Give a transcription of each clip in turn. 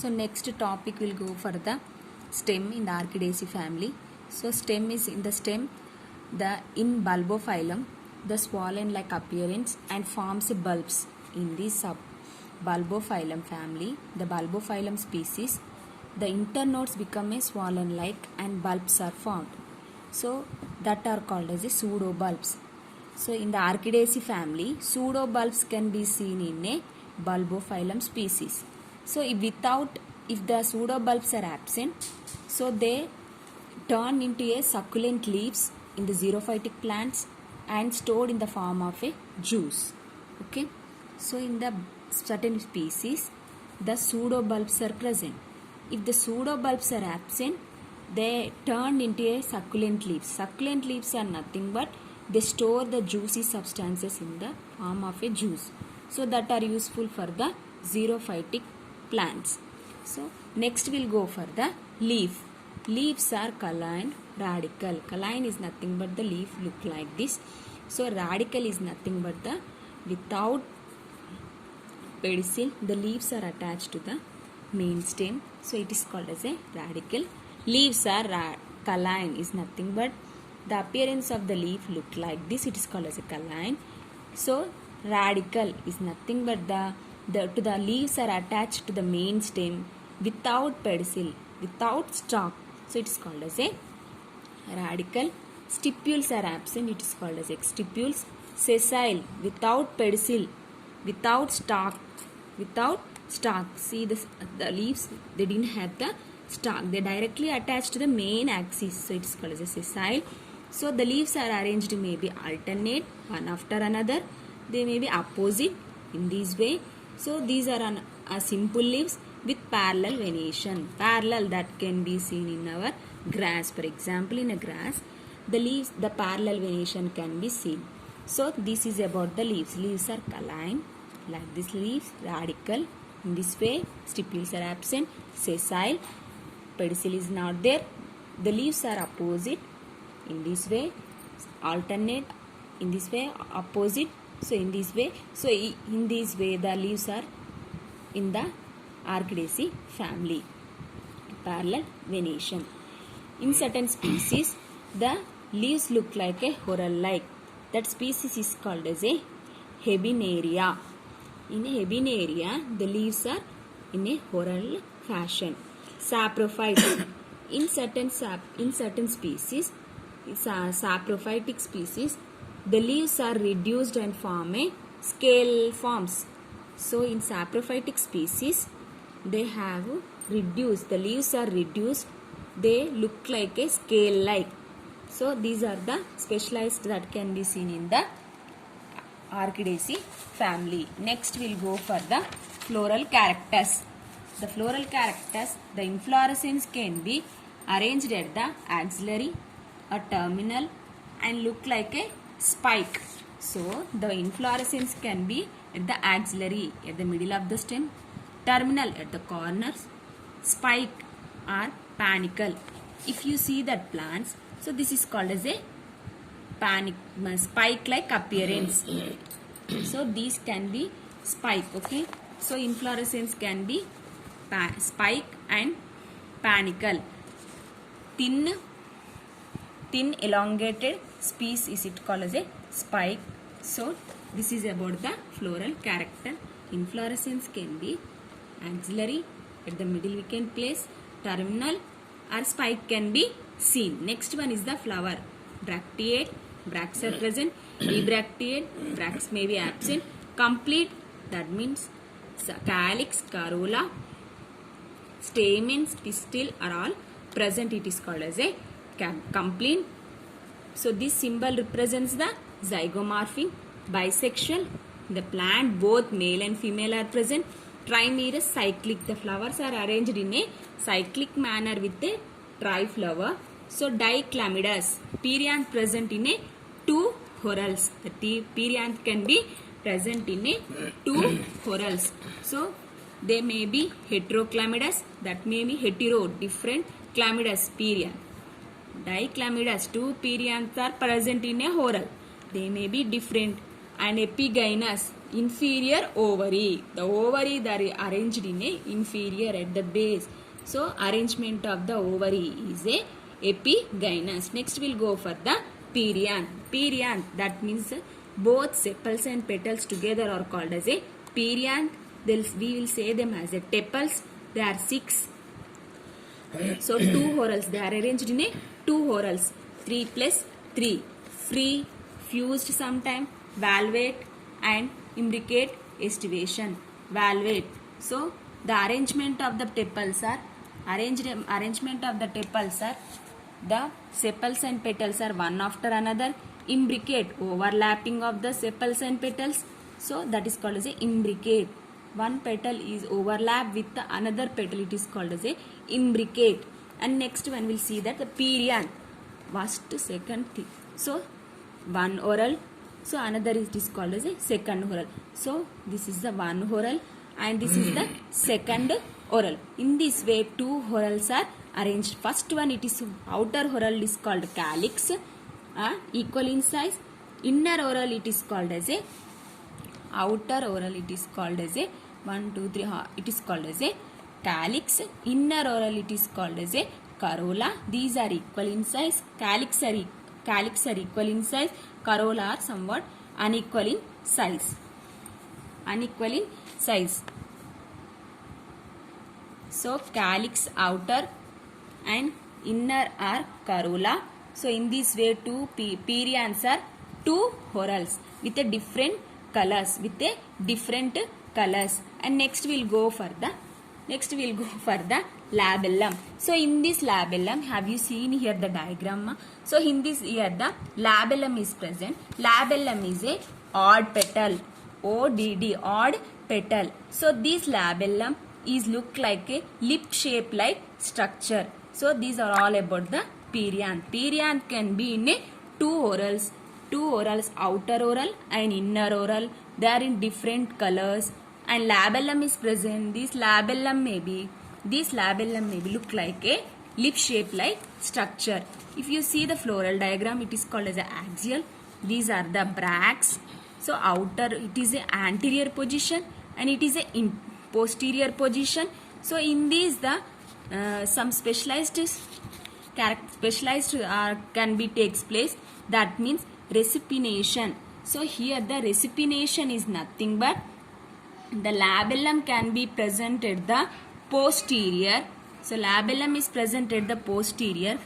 So next topic will go for the stem in the Orchidaceae family. So stem is in the stem, in bulbophyllum, the swollen like appearance and forms bulbs in the sub bulbophyllum family. The bulbophyllum species, the internodes become a swollen like and bulbs are formed. So that are called as a pseudobulbs. So in the Orchidaceae family, pseudobulbs can be seen in a bulbophyllum species. So if the pseudobulbs are absent, so they turn into a succulent leaves in the xerophytic plants and stored in the form of a juice. Okay. So in the certain species, the pseudobulbs are present. If the pseudobulbs are absent, they turn into a succulent leaves. Succulent leaves are nothing but they store the juicy substances in the form of a juice. So that are useful for the xerophytic plants. So next we'll go for the leaf. Leaves are kaline, radical. Kaline is nothing but the leaf look like this. So radical is nothing but the without pedicel, the leaves are attached to the main stem. So it is called as a radical. Leaves are kaline is nothing but the appearance of the leaf look like this. It is called as a kaline. So radical is nothing but the leaves are attached to the main stem without pedicel, without stalk. So it is called as a radical. Stipules are absent. It is called as stipules. Sessile, without pedicel, without stalk, without stalk. See the leaves, they didn't have the stalk. They directly attached to the main axis. So it is called as a sessile. So the leaves are arranged maybe alternate, one after another. They may be opposite in this way. So these are simple leaves with parallel venation. Parallel that can be seen in our grass. For example, in a grass, the leaves, the parallel venation can be seen. So this is about the leaves. Leaves are kaline, like this leaves, radical. In this way, stipules are absent, sessile, pedicel is not there. The leaves are opposite. In this way, alternate. In this way, opposite. So in this way, the leaves are in the Orchidaceae family. Parallel venation. In certain species, the leaves look like a whorl-like. That species is called as a Habenaria. In a Habenaria, the leaves are in a whorl fashion. Saprophyte. In certain species, saprophytic species, the leaves are reduced and form a scale forms. So in saprophytic species, they have reduced, the leaves are reduced, they look like a scale like. So these are the specialized that can be seen in the Orchidaceae family. Next we'll go for the floral characters. The floral characters, the inflorescence can be arranged at the axillary or terminal and look like a spike. So the inflorescence can be at the axillary, at the middle of the stem, terminal at the corners, spike or panicle. If you see that plants, so this is called as a spike like appearance. So these can be spike. Okay. So inflorescence can be spike and panicle. Thin elongated piece is it called as a spike. So this is about the floral character. Inflorescence can be axillary, at the middle we can place, terminal or spike can be seen. Next one is the flower. Bracteate, bracts are present. Ebracteate, bracts may be absent. Complete, that means calyx, corolla, stamens, pistil are all present. It is called as a complete. So this symbol represents the zygomorphic, bisexual. The plant both male and female are present. Trimerous, cyclic. The flowers are arranged in a cyclic manner with a triflower. So diclamidous. Perianth present in a two whorls. The perianth can be present in a two whorls. So they may be heteroclamidous. That may be hetero, different clamidous perianth. Diclamidous, two perianths are present in a whorl. They may be different. and epigynous, inferior ovary. The ovary that are arranged in a inferior at the base. So arrangement of the ovary is a epigynous. Next we'll go for the perianth. Perianth, that means both sepals and petals together are called as a perianth. We will say them as a tepals. There are 6. So 2 whorls, they are arranged in a 2 whorls. 3 plus 3. Free, fused sometime, valvate and imbricate estivation. Valvate. So the arrangement of the tepals are the sepals and petals are one after another. Imbricate, overlapping of the sepals and petals. So that is called as a imbricate. One petal is overlap with the another petal. It is called as a imbricate. And next one we'll see that the perianth. First, second thing. So one whorl. So another is called as a second whorl. So this is the one whorl and this is the second whorl. In this way 2 whorls are arranged. First one, it is outer whorl is called calyx, equal in size. Inner whorl it is called as a outer whorl. It is called as a 1, 2, 3. It is called as a calyx. Inner whorl it is called as a corolla. These are equal in size. Calyx are equal in size. Corolla are somewhat unequal in size. So calyx outer and inner are corolla. So in this way 2 perianths are 2 whorls with a different colors. And next we'll go for the labellum. So in this labellum, have you seen here the diagram? So in this here the labellum is present. Labellum is a odd petal. ODD, odd petal. So this labellum is look like a lip shape like structure. So these are all about the perianth. Perianth can be in a 2 whorls, outer whorl and inner whorl. They are in different colors. And labellum is present. This labellum may be look like a lip shape like structure. If you see the floral diagram, it is called as an axial. These are the bracts. So outer it is a anterior position and it is a posterior position. So in these the some specialized can be takes place. That means respiration. So here the respiration is nothing but the labellum can be present at the posterior. So labellum is present at the posterior.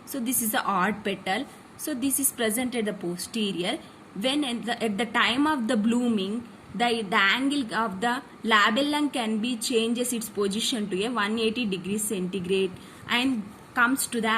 So this is the odd petal. So this is present at the posterior. When at the time of the blooming, the angle of the labellum can be changes its position to a 180 degrees centigrade and comes to the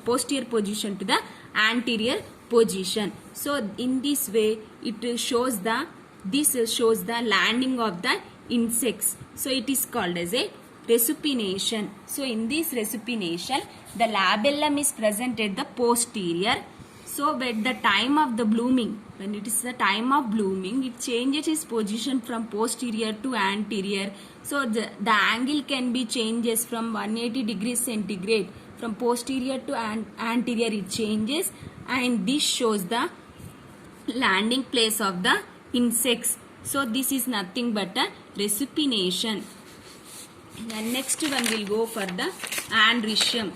posterior position to the anterior position. So in this way it shows the landing of the insects. So it is called as a resupination. So in this resupination, the labellum is present at the posterior. So at the time of the blooming, when it is the time of blooming, it changes its position from posterior to anterior. So the angle can be changes from 180 degrees centigrade. From posterior to anterior it changes, and this shows the landing place of the insects. So this is nothing but a resupination. And next one will go for the andricium.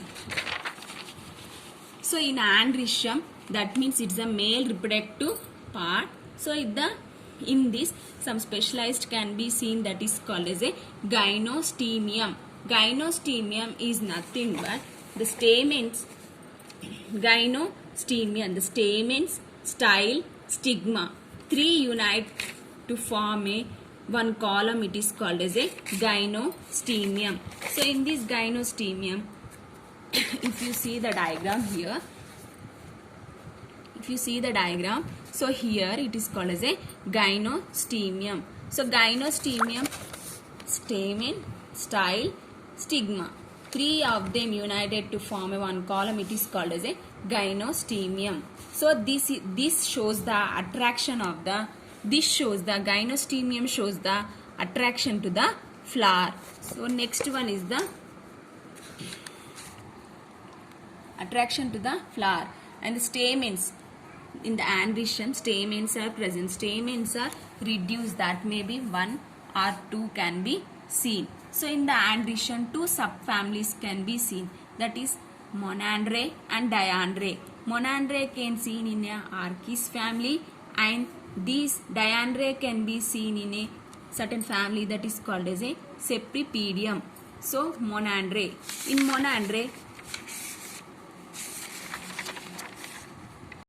So in andricium, that means it's a male reproductive part. So in this some specialized can be seen, that is called as a gynostemium. Gynostemium is nothing but the stamens. Gynostemium, the stamens, style, stigma, 3 unite to form a one column. It is called as a gynostemium. So in this gynostemium, if you see the diagram here, so here it is called as a gynostemium. So gynostemium, stamen, style, stigma, 3 of them united to form a one column. It is called as a gynostemium. So this shows the attraction of the gynostemium shows the attraction to the flower. So next one is the attraction to the flower. And the stamens, in the androecium stamens are present. Stamens are reduced, that may be 1 or 2 can be seen. So in the androecium 2 subfamilies can be seen, that is monandre and diandre. Monandre can be seen in a Archis family, and these diandre can be seen in a certain family that is called as a Cypripedium. So monandre. In monandre